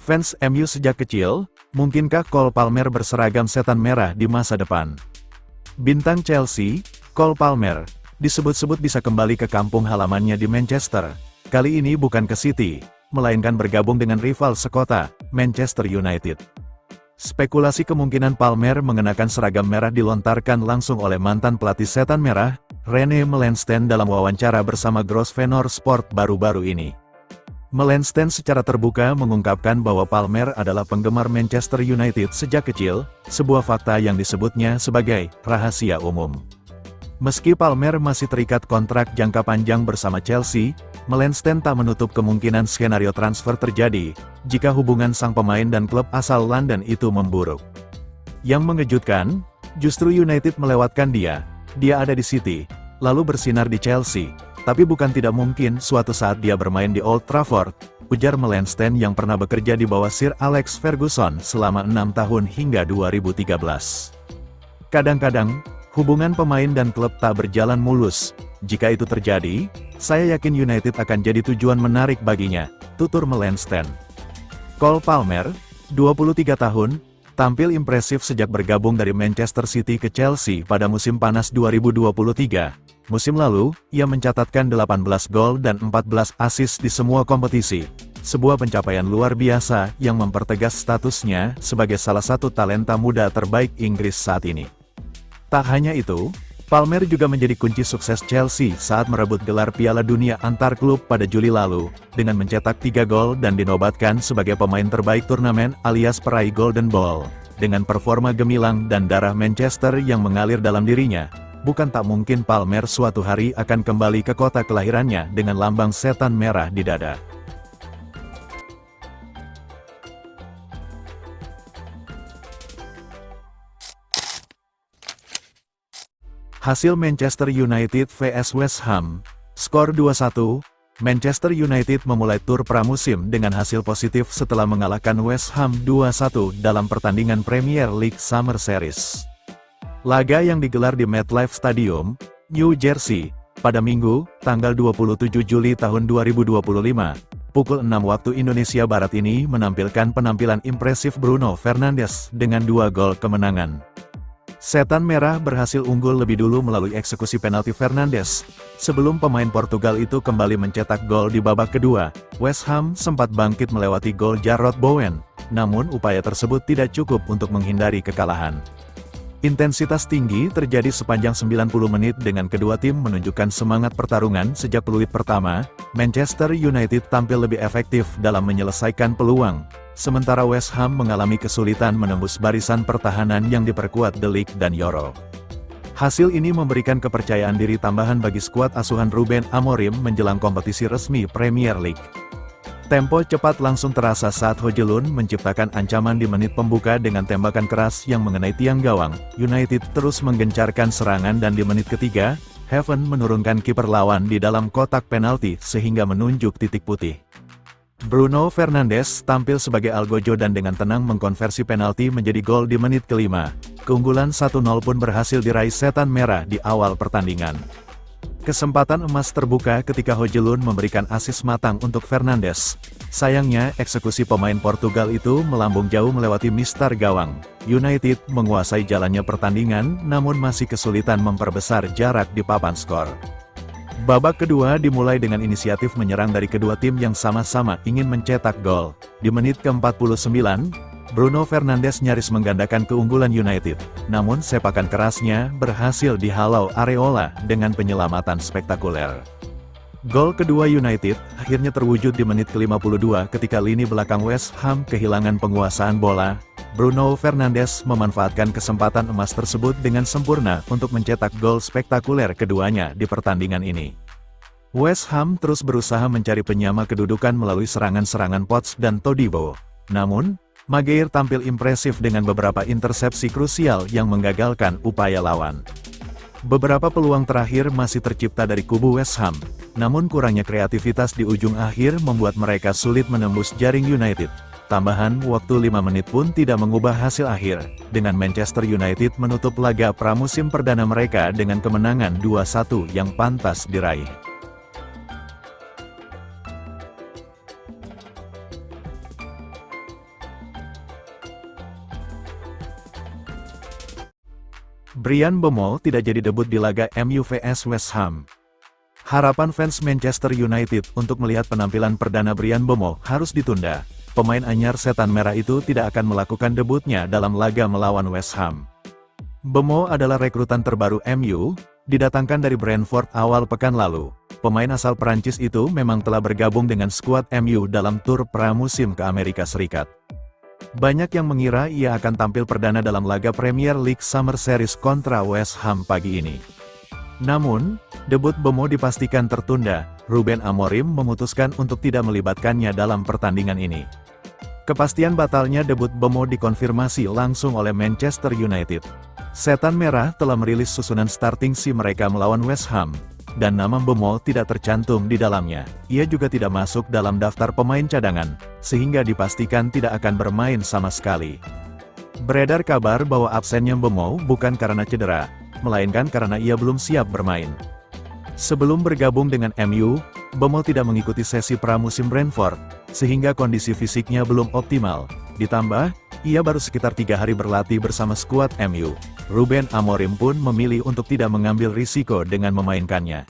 Fans MU sejak kecil, mungkinkah Cole Palmer berseragam setan merah di masa depan? Bintang Chelsea, Cole Palmer, disebut-sebut bisa kembali ke kampung halamannya di Manchester. Kali ini bukan ke City, melainkan bergabung dengan rival sekota, Manchester United. Spekulasi kemungkinan Palmer mengenakan seragam merah dilontarkan langsung oleh mantan pelatih setan merah, Rene Meulensteen dalam wawancara bersama Grosvenor Sport baru-baru ini. Meulensteen secara terbuka mengungkapkan bahwa Palmer adalah penggemar Manchester United sejak kecil, sebuah fakta yang disebutnya sebagai rahasia umum. Meski Palmer masih terikat kontrak jangka panjang bersama Chelsea, Meulensteen tak menutup kemungkinan skenario transfer terjadi, jika hubungan sang pemain dan klub asal London itu memburuk. Yang mengejutkan, justru United melewatkan dia ada di City, lalu bersinar di Chelsea. Tapi bukan tidak mungkin suatu saat dia bermain di Old Trafford, ujar Meulensteen yang pernah bekerja di bawah Sir Alex Ferguson selama 6 tahun hingga 2013. Kadang-kadang, hubungan pemain dan klub tak berjalan mulus. Jika itu terjadi, saya yakin United akan jadi tujuan menarik baginya, tutur Meulensteen. Cole Palmer, 23 tahun, tampil impresif sejak bergabung dari Manchester City ke Chelsea pada musim panas 2023. Musim lalu, ia mencatatkan 18 gol dan 14 assist di semua kompetisi. Sebuah pencapaian luar biasa yang mempertegas statusnya sebagai salah satu talenta muda terbaik Inggris saat ini. Tak hanya itu, Palmer juga menjadi kunci sukses Chelsea saat merebut gelar Piala Dunia antar klub pada Juli lalu, dengan mencetak 3 gol dan dinobatkan sebagai pemain terbaik turnamen alias peraih Golden Ball. Dengan performa gemilang dan darah Manchester yang mengalir dalam dirinya, bukan tak mungkin Palmer suatu hari akan kembali ke kota kelahirannya dengan lambang setan merah di dada. Hasil Manchester United vs West Ham, skor 2-1, Manchester United memulai tur pramusim dengan hasil positif setelah mengalahkan West Ham 2-1 dalam pertandingan Premier League Summer Series. Laga yang digelar di MetLife Stadium, New Jersey, pada Minggu, tanggal 27 Juli tahun 2025, pukul 6 waktu Indonesia Barat ini menampilkan penampilan impresif Bruno Fernandes dengan 2 gol kemenangan. Setan Merah berhasil unggul lebih dulu melalui eksekusi penalti Fernandes. Sebelum pemain Portugal itu kembali mencetak gol di babak kedua, West Ham sempat bangkit melewati gol Jarrod Bowen, namun upaya tersebut tidak cukup untuk menghindari kekalahan. Intensitas tinggi terjadi sepanjang 90 menit dengan kedua tim menunjukkan semangat pertarungan sejak peluit pertama. Manchester United tampil lebih efektif dalam menyelesaikan peluang, sementara West Ham mengalami kesulitan menembus barisan pertahanan yang diperkuat De Ligt dan Yoro. Hasil ini memberikan kepercayaan diri tambahan bagi skuad asuhan Ruben Amorim menjelang kompetisi resmi Premier League. Tempo cepat langsung terasa saat Højlund menciptakan ancaman di menit pembuka dengan tembakan keras yang mengenai tiang gawang. United terus menggencarkan serangan dan di menit ketiga, Heaven menurunkan kiper lawan di dalam kotak penalti sehingga menunjuk titik putih. Bruno Fernandes tampil sebagai algojo dan dengan tenang mengkonversi penalti menjadi gol di menit kelima. Keunggulan 1-0 pun berhasil diraih Setan Merah di awal pertandingan. Kesempatan emas terbuka ketika Højlund memberikan asis matang untuk Fernandes. Sayangnya, eksekusi pemain Portugal itu melambung jauh melewati mistar gawang. United menguasai jalannya pertandingan, namun masih kesulitan memperbesar jarak di papan skor. Babak kedua dimulai dengan inisiatif menyerang dari kedua tim yang sama-sama ingin mencetak gol. Di menit ke-49, Bruno Fernandes nyaris menggandakan keunggulan United, namun sepakan kerasnya berhasil dihalau Areola dengan penyelamatan spektakuler. Gol kedua United akhirnya terwujud di menit ke-52 ketika lini belakang West Ham kehilangan penguasaan bola. Bruno Fernandes memanfaatkan kesempatan emas tersebut dengan sempurna untuk mencetak gol spektakuler keduanya di pertandingan ini. West Ham terus berusaha mencari penyama kedudukan melalui serangan-serangan Potts dan Todibo. Namun, Maguire tampil impresif dengan beberapa intersepsi krusial yang menggagalkan upaya lawan. Beberapa peluang terakhir masih tercipta dari kubu West Ham, namun kurangnya kreativitas di ujung akhir membuat mereka sulit menembus jaring United. Tambahan waktu 5 menit pun tidak mengubah hasil akhir, dengan Manchester United menutup laga pramusim perdana mereka dengan kemenangan 2-1 yang pantas diraih. Bryan Mbeumo tidak jadi debut di laga MU vs West Ham. Harapan fans Manchester United untuk melihat penampilan perdana Bryan Mbeumo harus ditunda. Pemain anyar Setan Merah itu tidak akan melakukan debutnya dalam laga melawan West Ham. Mbeumo adalah rekrutan terbaru MU, didatangkan dari Brentford awal pekan lalu. Pemain asal Prancis itu memang telah bergabung dengan skuad MU dalam tur pramusim ke Amerika Serikat. Banyak yang mengira ia akan tampil perdana dalam laga Premier League Summer Series kontra West Ham pagi ini. Namun, debut Mbeumo dipastikan tertunda. Ruben Amorim memutuskan untuk tidak melibatkannya dalam pertandingan ini. Kepastian batalnya debut Mbeumo dikonfirmasi langsung oleh Manchester United. Setan Merah telah merilis susunan starting si mereka melawan West Ham, dan nama Mbeumo tidak tercantum di dalamnya. Ia juga tidak masuk dalam daftar pemain cadangan, sehingga dipastikan tidak akan bermain sama sekali. Beredar kabar bahwa absennya Mbeumo bukan karena cedera, melainkan karena ia belum siap bermain. Sebelum bergabung dengan MU, Mbeumo tidak mengikuti sesi pramusim Brentford, sehingga kondisi fisiknya belum optimal. Ditambah, ia baru sekitar 3 hari berlatih bersama skuad MU. Ruben Amorim pun memilih untuk tidak mengambil risiko dengan memainkannya.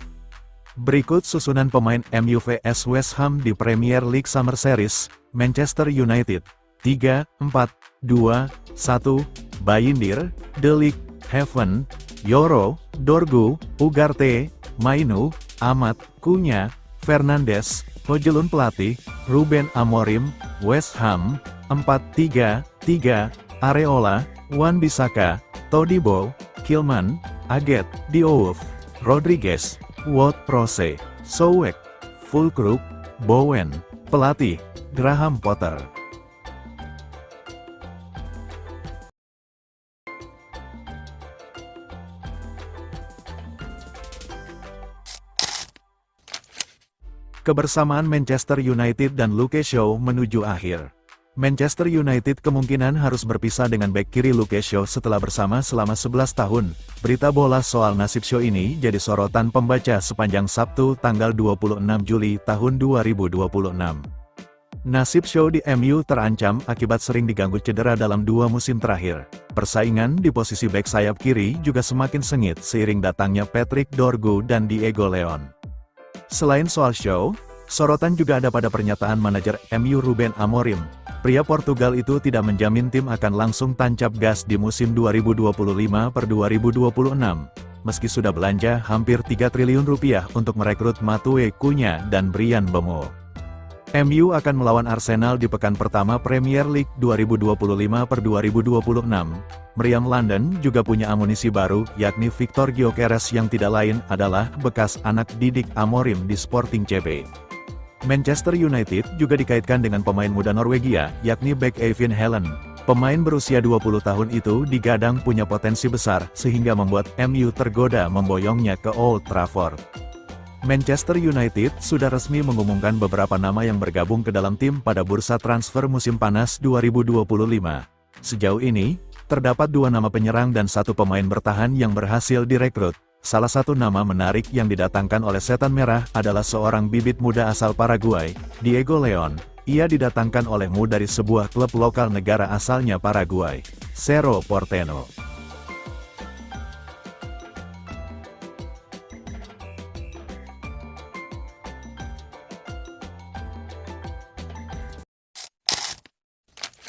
Berikut susunan pemain MU vs West Ham di Premier League Summer Series. Manchester United, 3, 4, 2, 1, Bayindir, De Ligt, Heaven, Yoro, Dorgu, Ugarte, Mainu, Amat, Cunha, Fernandes, Højlund pelatih, Ruben Amorim. West Ham, 4-3-3, Areola, Wan-Bissaka, Todibo, Kilman, Aget, Diouf, Rodriguez, Ward-Prowse, Soucek, Füllkrug, Bowen. Pelatih, Graham Potter. Kebersamaan Manchester United dan Luke Shaw menuju akhir. Manchester United kemungkinan harus berpisah dengan bek kiri Luke Shaw setelah bersama selama 11 tahun. Berita bola soal nasib Shaw ini jadi sorotan pembaca sepanjang Sabtu tanggal 26 Juli tahun 2026. Nasib Shaw di MU terancam akibat sering diganggu cedera dalam 2 musim terakhir. Persaingan di posisi bek sayap kiri juga semakin sengit seiring datangnya Patrick Dorgu dan Diego Leon. Selain soal Shaw, sorotan juga ada pada pernyataan manajer MU Ruben Amorim. Pria Portugal itu tidak menjamin tim akan langsung tancap gas di musim 2025-2026, meski sudah belanja hampir 3 triliun rupiah untuk merekrut Matheus Cunha dan Bryan Mbeumo. MU akan melawan Arsenal di pekan pertama Premier League 2025-2026. Meriam London juga punya amunisi baru, yakni Victor Gyökeres yang tidak lain adalah bekas anak didik Amorim di Sporting CP. Manchester United juga dikaitkan dengan pemain muda Norwegia, yakni bek Eivind Helen. Pemain berusia 20 tahun itu digadang punya potensi besar, sehingga membuat MU tergoda memboyongnya ke Old Trafford. Manchester United sudah resmi mengumumkan beberapa nama yang bergabung ke dalam tim pada bursa transfer musim panas 2025. Sejauh ini, terdapat 2 nama penyerang dan 1 pemain bertahan yang berhasil direkrut. Salah satu nama menarik yang didatangkan oleh Setan Merah adalah seorang bibit muda asal Paraguay, Diego Leon. Ia didatangkan olehmu dari sebuah klub lokal negara asalnya Paraguay, Cerro Porteño.